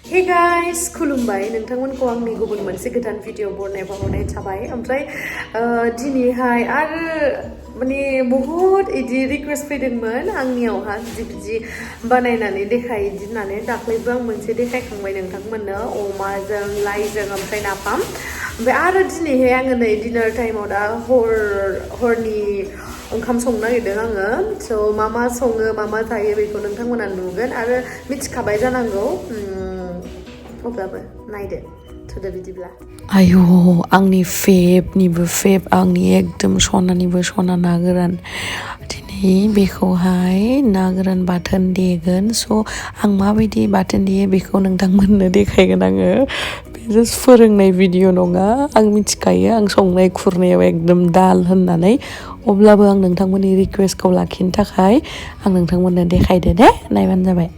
Hey guys, खुलुमबाय नोंथांमोनखौ आंनि गुबुन मोनसे गोदान भिडिअ बरनाय थाबाय ओमफ्राय दिनैहाय आरो माने बहुत इदि रिक्वेस्ट फैदोंमोन आंनियावहा बिदि बानायनानै देखाय इदि होननानै दाख्लैबो आं मोनसे देखायखांबाय नोंथांमोननो अमाजों लाइजों ओमफ्राय नाफाम ओमफ्राय आरो दिनैहाय आङो नै डिनार टाइमाव दा हरनि ओंखाम संनो नागिरदों आङो स' मा सङो मा जायो बेखौ नोंथांमोना नुगोन आरो मिथिखाबाय जानांगौ अब्लाबो नायदो थुदो बिदिब्ला आयौ आंनि फेबनिबो फेब आंनि एकदम सनानिबो सना ना गोरान दिनै बेखौहाय ना गोरान बाथोन देगोन स' आं माबायदि बाथोन देयो बेखौ नोंथांमोननो देखायगोन आङो बे जास्ट फोरोंनाय भिडिअ नङा आं मिथिखायो आं संनाय खुरनायाव एकदम दाल होननानै अब्लाबो आं नोंथांमोननि रिकुवेस्टखौ लाखिनो थाखाय आं नोंथांमोननो देखायदो दे नायबानो जाबाय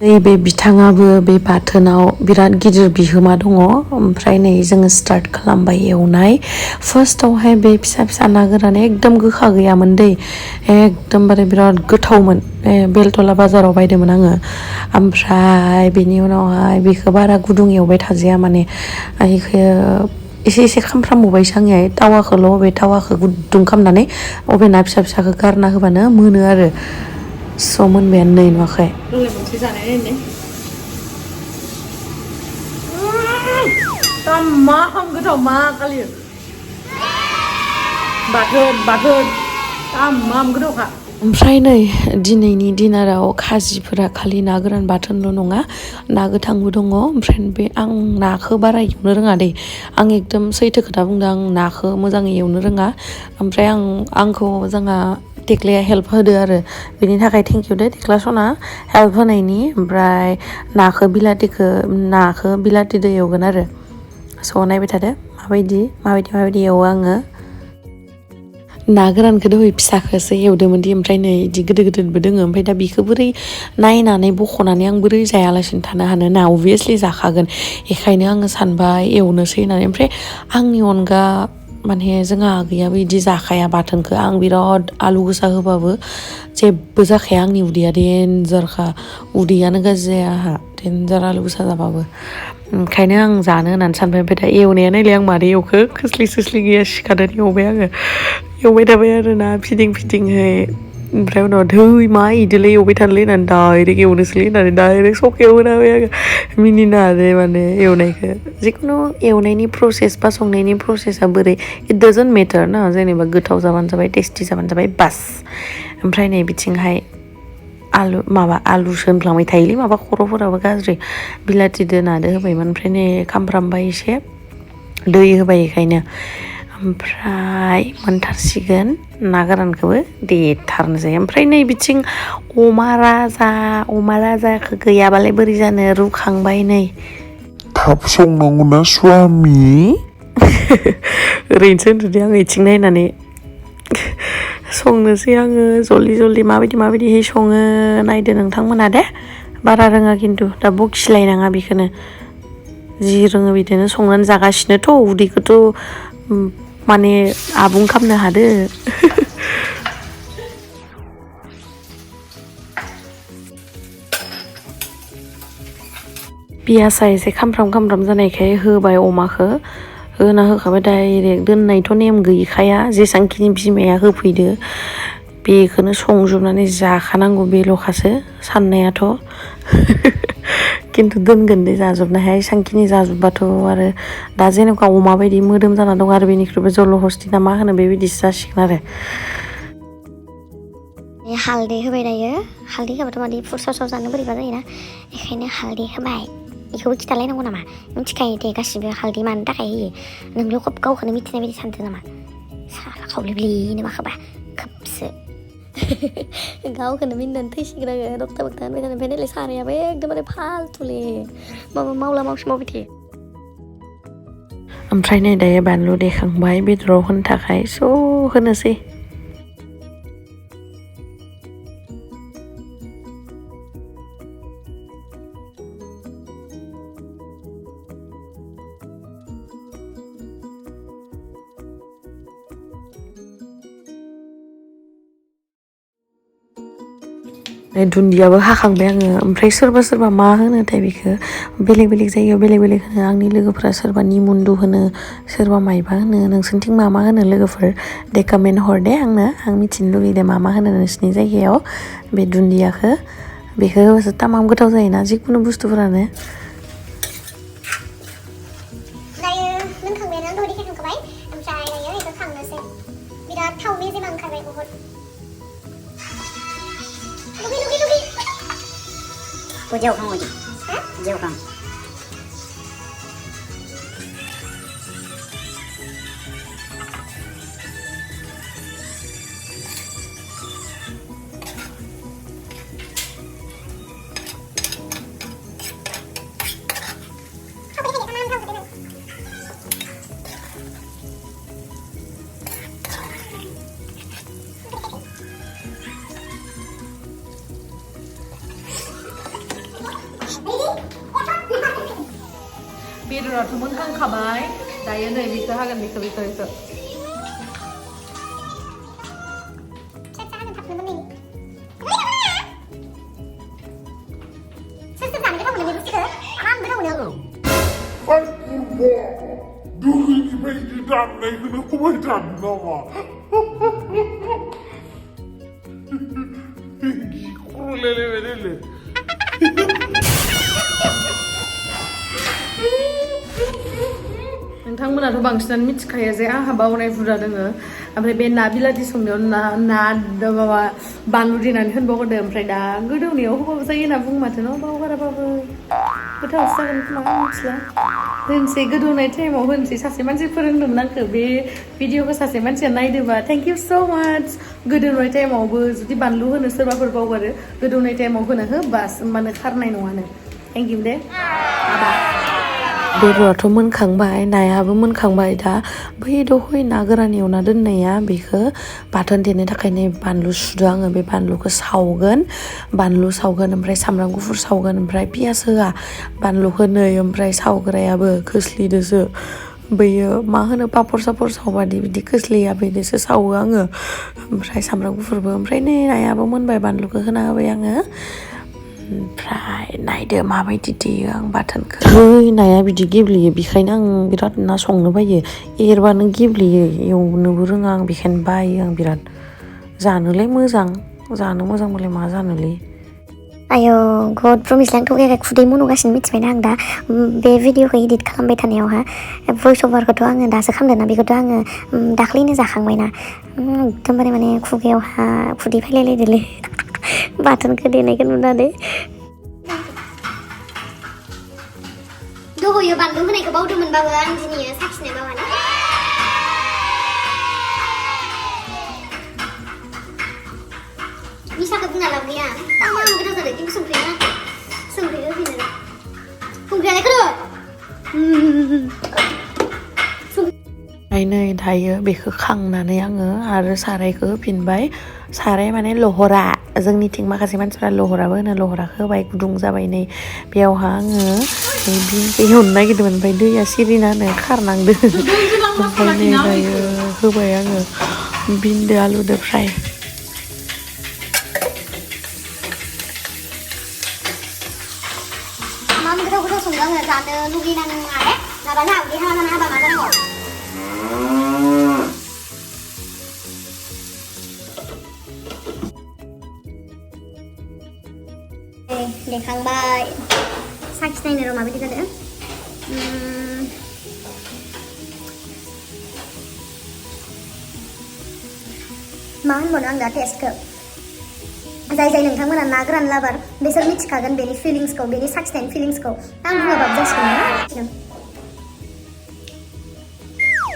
नैबे बिथाङाबो बे बाथोनाव बिराद गिदिर बिहोमा दङ ओमफ्राय नै जोङो स्टार्ट खालामबाय एवनाय फार्स्टआवहाय बे फिसा ना गोरान एकदम गोखा गैयामोन दै एकदमबारे बिराद गोथावमोन बेलतला बाजाराव बायदोंमोन आङो ओमफ्राय बेनि उनावहाय बेखौ बारा गुदुं एवबाय थाजाया माने बेखौ एसे खामफ्रामबोबायसो आंनिया तावाखौल' बे तावाखौ गुदुं खालामनानै अभेना फिसाखौ गारना होबानो मोनो आरो स' मोनबायानो नै नुवाखै मोनसे जानाय मा गोथाव मा खालि बाथोन तामाम गोथावखा ओमफ्राय नै दिनैनि डिनाराव खाजिफोरा खालि ना गोरान बाथोनल' नङा ना गोथांबो दङ ओमफ्राय बे आं नाखौ बारा एवनो रोङा दै आं एकदम सैथो खोथा बुंदों आं नाखौ मोजाङै एवनो रोङा ओमफ्राय आंखौ जोंहा टेक्लाया हेल्प होदो आरो बेनि थाखाय थेंक इउ दे टेक्ला सना हेल्प होनायनि ओमफ्राय नाखौ बिलाथिदो एवगोन आरो स' नायबाय थादो माबायदि एवो आङो ना गोरानखौ दहाय फिसाखौसो एवदोंमोनदि ओमफ्राय नै इदि गिदिरबो दोङो ओमफ्राय दा बिखौ बोरै नायनानै बख'नानै आं बोरै जायालासिनो थानो हानो ना अभियासलि जाखागोन बेखायनो आङो सानबाय एवनोसै होननानै ओमफ्राय आंनि अनगा माने जोंहा आगैयाबो बिदि जाखाया बाथोनखौ आं बिराद आलु गोसा होबाबो जेबो जाखाया आंनि उदैया देन्जारखा उदैयानो गाज्रि जाया आंहा देन्जार आलु गोसा जाबाबो ओंखायनो आं जानो होननानै सानबाय ओमफ्राय दा एवनाया नायलाय आं मारै एवखो खोस्लि गैया सिखादों एवबाय आङो एवबाय थाबाय आरोना फिदिंहै ओमफ्राय उनाव धै मा इदोलै एवबाय थानोलै होननानै डाइरेक्ट एवनोसैलै होननानै डाइरेक्ट सखायाव होना होबाय आङो मिनिनो हादों माने एवनायखौ जिखुनु एवनायनि प्रसेस बा संनायनि प्रसेसा बोरै इट डाजन्ट मेटार ना जेनेबा गोथाव जाबानो जाबाय टेस्टि जाबानो जाबाय बास ओमफ्राय नै बिथिंहाय आलुसो होनफ्लांबाय थायोलै माबा खर'फोराबो गाज्रि बिलाथि नादो होबायमोन ओमफ्राय नै खामफ्रामबाय एसे दै होबाय बेखायनो ओमफ्राय मोनथारसिगोन ना गोरानखौबो देथारनोसै ओमफ्राय नै बिथिं अमा राजाखौ गैयाबालाय बोरै जानो रुखांबाय नै थाब संनांगौना स्वामि ओरैनोसो होनदों आं इथिं नायनानै संनोसै आङो जल्दि माबायदिहै सङो नायदो नोंथांमोना दे बारा रोङा खिन्थु दा बखिलायनाङा बेखौनो जि रोङो बिदिनो संनानै जागासिनोथ' उदैखौथ' माने आबुं खालामनो हादो पियासा एसे खामफ्राम जानायखाय होबाय अमाखौ होना होखाबाय डाइरेक्ट दोननायथ' नेम गैखाया जेसेबांखिनि बिमाया होफैदो बेखौनो संजोबनानै जाखानांगौ बेल'खासो साननायाथ' खिन्थु दोनगोन दे जाजोबनो हाया एसेबांखिनि जाजोबबाथ' आरो दा जेनेबा अमा बायदि मोदोम जाना दं आरो बेनिख्रुइबो जलहस्ति ना मा होनो बेबायदिसो जासिगोन आरो हालदै होबाय दायो हालदै होबाथ' माने फुरसाव जानो बोरैबा जायोना बेखायनो हालदै होबाय बेखौबो खिथालायनांगौ नामा मिथिखायो दे गासिबो हालदै मानो थाखाय होयो नोंल' गावखौनो मिथिनाय बायदि सानदों नामा साला खावलेब्लेनो माखोबा खोबसो गावखौनो मिनिनानै थैसिगोन आङो रक्ता होनबाय थानो ओमफ्राय नायलाय सारायाबो एकदमबारे फालथुलै माबा मावला मावसि मावबाय थायो ओमफ्राय नै दायो बानलु देखांबाय बेदराव होनो थाखाय स' होनोसै दुन्दियाबो हाखांबाय आङो ओमफ्राय सोरबा सोरबा मा होनोथाय बेखौ बेलेग बेलेग जायगायाव बेलेग बेलेग होनो आंनि लोगोफ्रा सोरबा निमुन्दु होनो सोरबा मायबा होनो नोंसोरनिथिं मा होनो लोगोफोर दे कमेन्ट हर दे आंनो आं मिथिनो लुगैदों मा होनो नोंसिनि जायगायाव बे दुन्दियाखौ बेखौ होबासो तामाम गोथाव जायोना जिखुनु बुस्थुफोरानो दायो लोंखांबायानो आं दहाय देखायखांखाबाय ओमफ्राय दायो बेखौ खांनोसै बिराद थाव मेजेम ओंखारबाय बहुद लुगै जेवखां बायदि जेवखां बेदराथ' मोनखांखाबाय दायो नै बेखौ हागोन बेखौ दुगैनिफ्राय दामनायखौनो खमाय दामनो नामा गिख्रंलायलायबाय नोंथांमोनाथ' बांसिनानो मिथिखायो जे आंहा बावनाय हुदा दोङो ओमफ्राय बे ना बिलाथि संनायाव ना माबा बानलु देनानै होनबावगोदो ओमफ्राय दा गोदौनायाव होबाबो जायो होनना बुङो माथो न' बावगाराबाबो गोथावसो जागोन खोमा आं मिथिला होनसै गोदौनाय टाइमाव होनसै सासे मानसि फोरोंदोंमोन आंखौ बे भिडिअखौ सासे मानसिया नायदोंबा थेंक इउ स' माच गोदौनाय टाइमावबो जुदि बानलु होनो सोरबाफोर बावगारो गोदौनाय टाइमाव होनो हो बास होमबानो खारनाय नङानो थेंक इउ दे बाबा बेदराथ' मोनखांबाय नायाबो मोनखांबाय दा बै दहाय ना गोरान एवना दोननाया बेखौ बाथोन देनो थाखाय नै बानलु सुदो आङो बे बानलुखौ सावगोन ओमफ्राय सामब्राम गुफुर सावगोन ओमफ्राय पियास होआ बानलुखौ नै ओमफ्राय सावग्रायाबो खोस्लिदोसो बैयो मा होनो पापर सापर सावबादि बिदि खोस्लिया बिदिसो सावो आङो ओमफ्राय सामब्राम गुफुरबो ओमफ्राय नै नायाबो मोनबाय बानलुखौ होना होबाय आङो ओमफ्राय नायदो माबायदि देयो आं बाथोनखौ नाया बिदि गेब्लेयो बेखायनो आं बिराद ना संनो बायो एरबानो गेब्लेयो एवनोबो रोङा आं बेखायनो बायो आं बिराद जानोलाय मोजां जानो मोजांबालाय मा जानोलै आयौ गड प्रमिसलां थगायाखै खुदै मन'गासिनो मिथिबायना आं दा बे भिडिअखौ इडिट खालामबाय थानायावहा भइस अभारखौथ' आङो दासो खालामदोंना बेखौथ' आङो दाख्लैनो जाखांबायना एकदमबारे माने खुगायावहा खुदै फैलायलायदोलै बाथोनखौ देनायखौ नुनानै दहयो बानलु होनायखौ बावदोंमोनबाबो आं दिनै साखिनाय बावाना मिसाखौ बुंना लाब गैया तामाम गोथाव जादों खिन्थु संख्रिखौ होफिनो संख्रियालाय नै दायो बेखौ खांनानै आङो आरो सारायखौ होफिनबाय साराय माने लहरा जोंनिथिं माखासे मानसिफ्रा लहराबो होनो लहराखौ होबाय गुदुं जाबाय नै बेयावहा आङो बिनखौ एवनो नागिरदोंमोन ओमफ्राय दैया सिरिनानै खारनांदो ओमफ्राय नै दायो होबाय आङो बिनदो आलुदो फ्राय गोथाव संदों आङो जानो लुगैनाङा दे माबा ना उदै हाबा मा जानांगौ देखांबाय साखिनायनो र' माबायदि जादों मा होनबावनो आं दा टेस्टखौ जाय नोंथांमोना ना गोरान लाबार बिसोर मिथिखागोन बेनि फिलिंसखौ बेनि साखिनायनि फिलिंसखौ आं बुङाबाबो जासिगोन ना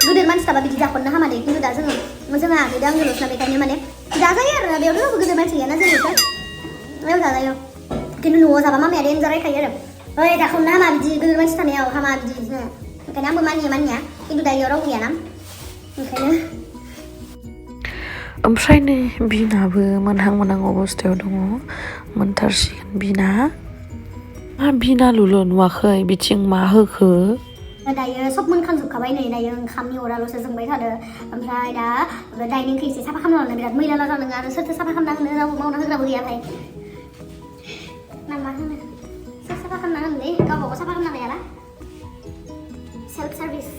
गोदोर मानसिफ्राबा बिदि जाख'नो हामा दे खिन्थु दा जोंहा आगैदो आंजोंल'सो ना बेखायनो माने जाजायो आरो बेयावथ' रावबो गोदोर मानसि गैयाना जोंल'सो बेयाव जाजायो खिन्थु न'आव जाबा मामाया देनजार रायखायो आरो ओइ दाखौनो हामा बिदि गोदोर मानसि थानायाव हामा बिदि ओंखायनो आंबो मानिया खिन्थु दा इयाव रावबो गैयाना ओंखायनो ओमफ्राय नै बिनाबो मोनहां अबस्थायाव दङ मोनथारसिगोन बिना मा बिनाल'ल' नुवाखै बिथिं मा होखो दायो सब मोनखांजोबखाबाय नै दायो ओंखामनि अराल'सो जोंबाय थादों ओमफ्राय दा डाइनिंखौ एसे साफा खालामना बिराद मैला जादों आरो सोरथो साफा खालामना होनो रावबो मावना होग्राबो गैया भाई Nama hono soर साफा खालामना होनोलै गावबागाव साफा खालामना लायाला सेल्फ सार्भिस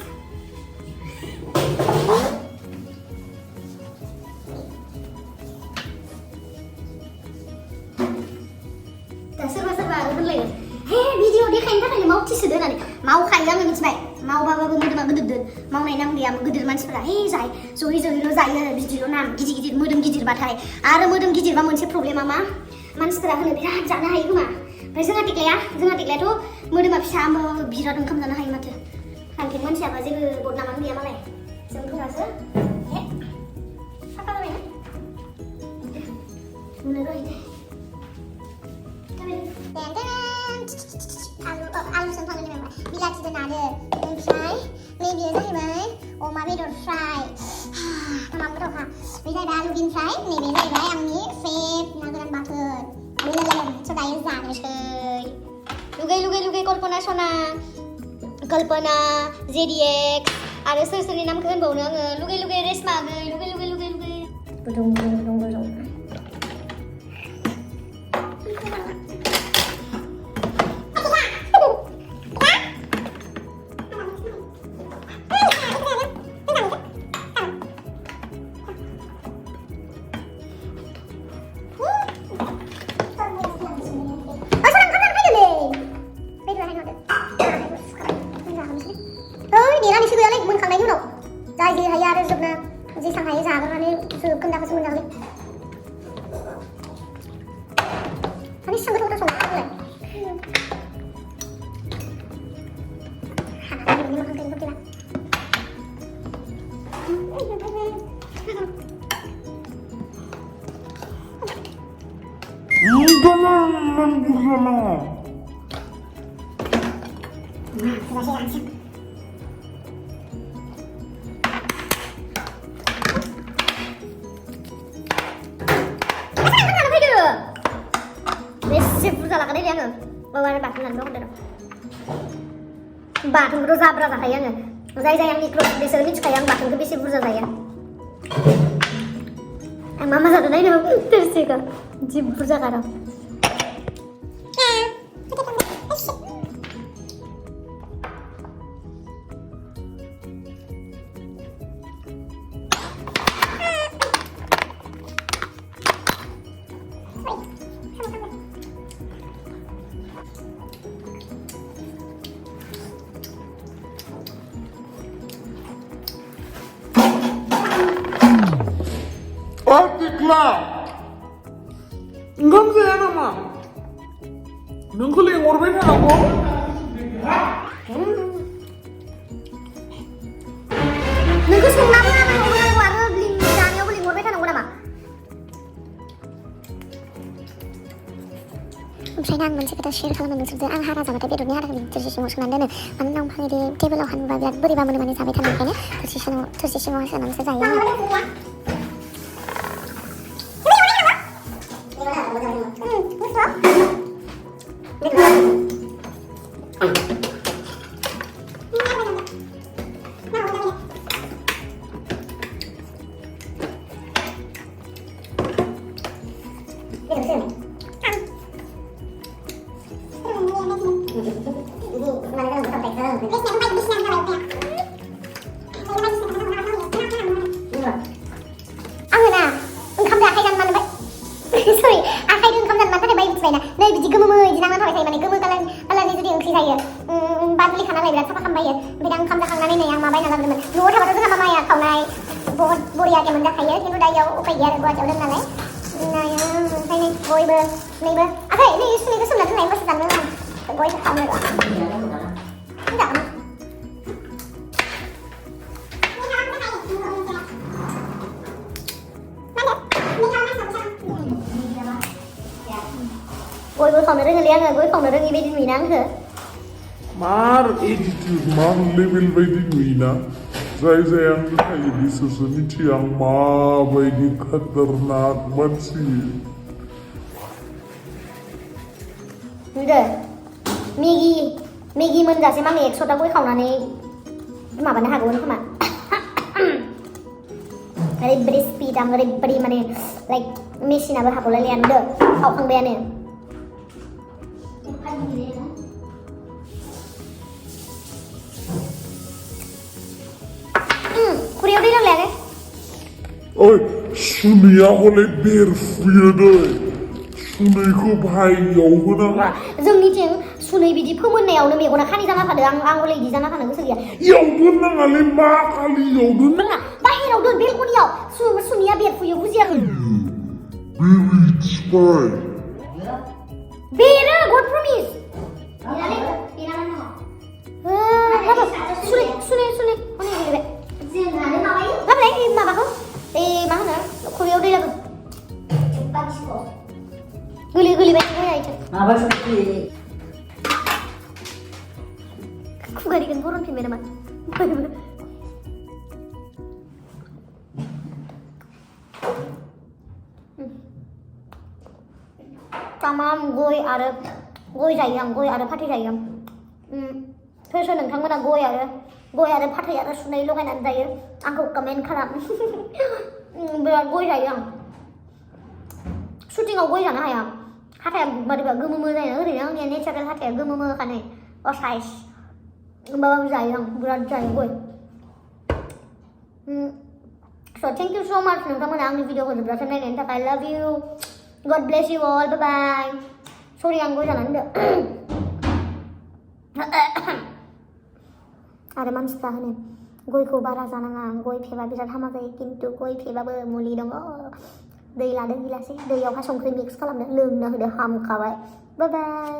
दा सोरबा सोरबा आरो होनलायो हे भिडिअ देखायनो थाखायनो मावथिसोदो होननानै मावखायो आङो मिथिबाय मावबाबाबो मोदोमा गोदोरदों मावनाय नाम गैया गोदोर मानसिफोरा हे जाय जयै जयैल' जायो आरो बिदिल' नाम गिदिर गिदिर मोदोम गिदिरबाथाय आरो मोदोम गिदिरबा मोनसे प्रब्लेमा मा मानसिफोरा होनो बिराद जानो हायो खोमा ओमफ्राय जोंहा देग्लायाथ' मोदोमा फिसा होमबाबो बिराद ओंखाम जानो हायो माथो खान्थेन मानसियाबा जेबो बदनामानो गैया मालाय जों बुङासो हे साफा जाबाय ना नुनो रही दे आलु संखांनानै मेंबाय बिलाथिजों नादो ओमफ्राय नैबेयो जाहैबाय अमा बेदर फ्राय मामा गोथावखा बे जाहैबाय आलु बिन फ्राय नैबे जाहैबाय आंनि फेभ ना गोरान बाथोन स' दायो जानोसै लुगै कल्पना सना कल्पना जेडिएक्स आरो सोर सोरनि नामखौ होनबावनो आङो लुगै रेशमा लुगै गुदुं मोनखांनायनि उनाव जाय जे हायो आरो जोबना जेसां हायो जाग्रोनानै जोबखोन्दाखौसो मोनजागोन माने एसेबां गोथाव संनो हागोन हानानै मोनखांनायनि उनाव बेसे बुरजा लागायनाय आङो बावआरो बाथोन लानो हरदों बाथोनखौथ' जाब्रा जाखायो आङो जाय आंनि क्ल'ज बिसोर मिथिखायो आं बाथोनखौ बेसे बुरजा जायो आं मा जादों नायनो थोरसिखौ जि बुरजा गारदों Artikla! Enggak saya nama. Nunggu yang ngorban aku. नोंखौ संनाबो नांगौ आरो जानायावबो लिंहरबाय थानांगौ नामा ओमफ्राय आं मोनसे खोथा शेयार खालामनो नोंसोरजों आं हारा जाबाथाय बेदरनि हाराखौ थोरसि सिङाव सोनानै दोनो मानोना आं फांनि टेबोलाव हानबा बिराद बोरैबा मोनो माने जाबाय थानो ओंखायनो थोरसि सिङाव सोनानैसो जायो नै बिदि गोमो इदि नांना थाबाय थायो माने गोमो कालारनि जुदि ओंख्रि जायो बादुलि खानानै बिराद साफा खालामबायो ओमफ्राय दा ओंखाम जाखांनानै नै आं मा बायना लाबोदोंमोन न'आव थाबाथ' जोंहा मामाया खावनाय बहुत बरियाके मोनजाखायो खिन्थु दा इयाव उपाय गैया आरो गुवाहाटियाव दं नालाय ओमफ्राय नै गयबो नैबो आखै नै सुनैखौ सोमना दोननाय होमबासो जानो आं गयखौ खावनो जागोन गयबो खावनो रोङोलै आङो गय खावनो रोङि बायदि नुयोना आंखो मार एटिट्युड मार लेभेल बायदि नुयोना जाय आंनि थायो बिसोरसो मिथियो आं माबायदि खतरनाक मानसि नुदो मेगि मोनजासिम आङो 100टा गय खावनानै माबानो हागौमोन खोमा ओरैबायदि स्पिड आं ओरैबायदि माने लाइक मेसिनाबो हाबावलायलाया नुदो खावखांबायानो खुरैयाव दै नांलायाखै ओइ सुनैया हले बेरफुयो दै सुनैखौ भाइयाव होनाङा जोंनिथिं सुनै बिदि फोमोननायावनो मेगना खानि जाना थादों आं हले इदि जाना थानो गोसो गैया इयाव दोननाङालै मा खालि इयाव दोन नङा बाहेराव दोन बेलकनियाव सुनैया बेरफुयो बुजियाखै बेरफुबाय बेरो गड प्रमिस सुनै हनै गोलैबाय लाबोलाय माबाखौ मा होनो खुरैयाव दै लागोन गोलैबाय खुगारिखौ बरनफिनबाय नामा तामाम गय जायो आं गय आरो फाथै जायो सोर सोर नोंथांमोना गय आरो फाथै आरो सुनै लगायनानै जायो आंखौ कमेन्ट खालाम बिराद गय जायो आं शुटिंआव गय जानो हाया हाथाया बोरैबा गोमोमो जायो ओरैनो आंनिया नेचारेल हाथाया गोमोमोखानाय साइज होमबाबो जायो आं बिराद जायो गय So thank you so much नोंथांमोना आंनि भिडिअखौ जोबजासिम नायनायनि थाखाय love you God bless you all bye bye sorry आं गय जानानै होनदो आरो मानसिफ्रा होनो गयखौ बारा जानाङा गय फेबा बिराद हामा जायो खिन्थु गय फेबाबो मुलि दङ दै लादो गिलासे दैयावहाय संख्रि मिक्स खालामदो लोंनो होदो हामखाबाय बाय बाय